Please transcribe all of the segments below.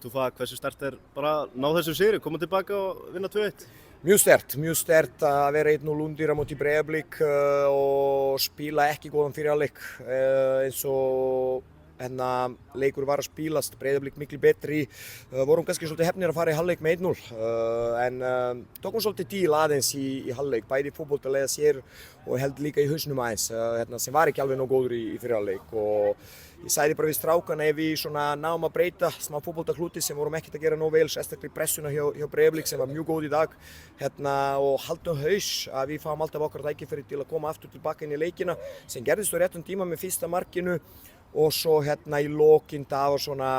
Tufa, hversu sterkt bara ná þessum sigri, koma tilbaka og vinna 2-1? Mjög sterkt að vera 1-0 undir á móti Breiðablik og spila ekki góðan fyrir hálfleik eins og leikur var að spilast, Breiðablik miklu betri, vorum kannski svolítið hefnir að fara í hálfleik með 1-0 en tókum svolítið díl aðeins í hálfleik, bæði fótboltalega sér og held líka í hausnum aðeins sem var ekki alveg nóg góður í fyrir hálfleik og ég sagði bara við strákana ef við náum að breyta smá fótboltakluti sem vorum ekkert að gera nóg vel, sérstaklega í pressuna hjá Breiðablik sem var mjög góð í dag og haldum haus að við fáum alltaf okkar tækifæri til að koma aftur tilbaka inn í leikina sem gerðist á réttum tíma með fyrsta markinu og svo í lokinn það var svona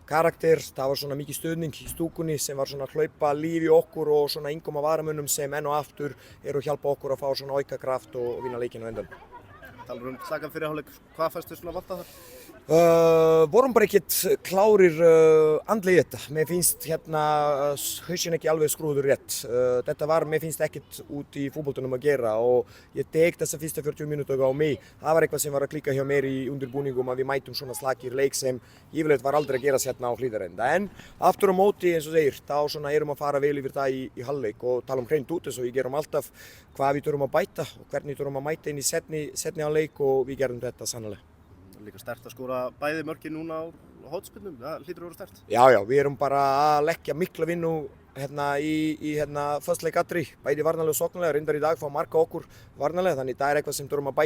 karakter, það var svona mikið stuðning í stúkunni sem var svona að hlaupa líf í okkur og svona innkoma varamönnum sem enn og aftur eru að hjálpa okkur að fá svona auka kraft og vinna leikinn á endan. Talar slagan fyrir hálfleik, hvað fannst þér svona vanta þar? Vorum bara ekkert klárir andlega í þetta. Mér finnst hausinn ekki alveg skrúður rétt. Þetta var, mér finnst ekkert út í fótboltanum að gera og ég tek þessa fyrsta 40 mínútur á mig. Það var eitthvað sem var að klikka hjá mér í undirbúningum að við mætum svona slakir leik sem yfirleitt var aldrei að gerast á Hlíðarenda. En aftur á móti eins og segir, þá svona erum að fara vel yfir það í hálfleik og tala hreint út eins og við gerum alltaf hvað við þurfum að bæta og hvernig þurfum að mæta inn í seinni hálfleik og við gerum þetta sannarlega. Líka sterkt að skora bæði mörkin núna á hornspyrnum, það hlýtur að vera sterkt. Já, við erum bara að leggja mikla vinnu í föstleik allri, bæði varnarlega og sóknarlega, reyndar í dag fá marka okkur varnarlega, þannig það eitthvað sem þurfum að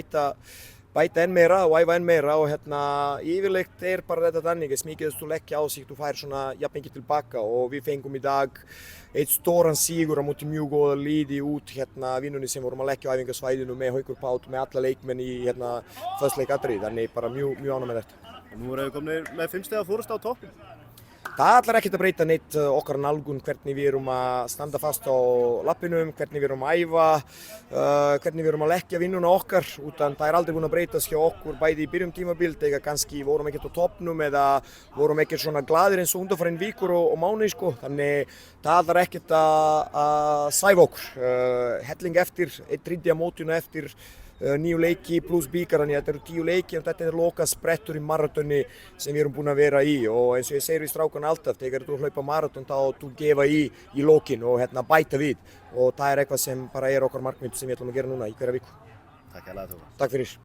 bæta enn meira og æfa enn meira og yfirleitt bara þetta þannig, þess mikið þú leggja á sig, þú fær svona jafn mikið tilbaka og við fengum í dag eitt stóran sigur á móti mjög góða liði út vinnunni sem vorum að leggja á æfingasvæðinu með Haukur Páll, með alla leikmenn í föstleik allri, þannig bara mjög ánægður með þetta. Nú erum við komnir með 5 stiga fórust á toppinn. Það ætlar ekkert að breyta neitt okkar nálgun, hvernig við erum að standa fast á lappinum, hvernig við erum að æfa, hvernig við erum að leggja vinnuna okkar, utan það aldrei búin að breytast hjá okkur bæði í byrjun tímabil, þegar kannski vorum ekkert á toppnum eða vorum ekkert svona glaðir eins og undanfarin vikur og mánuði þannig það ætlar ekkert að sæfa okkur. Helling eftir, 1/3 mótinu eftir 9 leiki pluss bikar, þannig að þetta eru 10 leiki og þetta loka sprettur í marathoni sem við erum búin að vera í og eins og ég segir við strákana alltaf, þegar þú hlaupa marathon þá þú gefa í lokin og bæta við og það eitthvað sem bara okkar markmið sem við ætlum að gera núna í hverja viku. Takk hérlega, Tufa. Takk fyrir.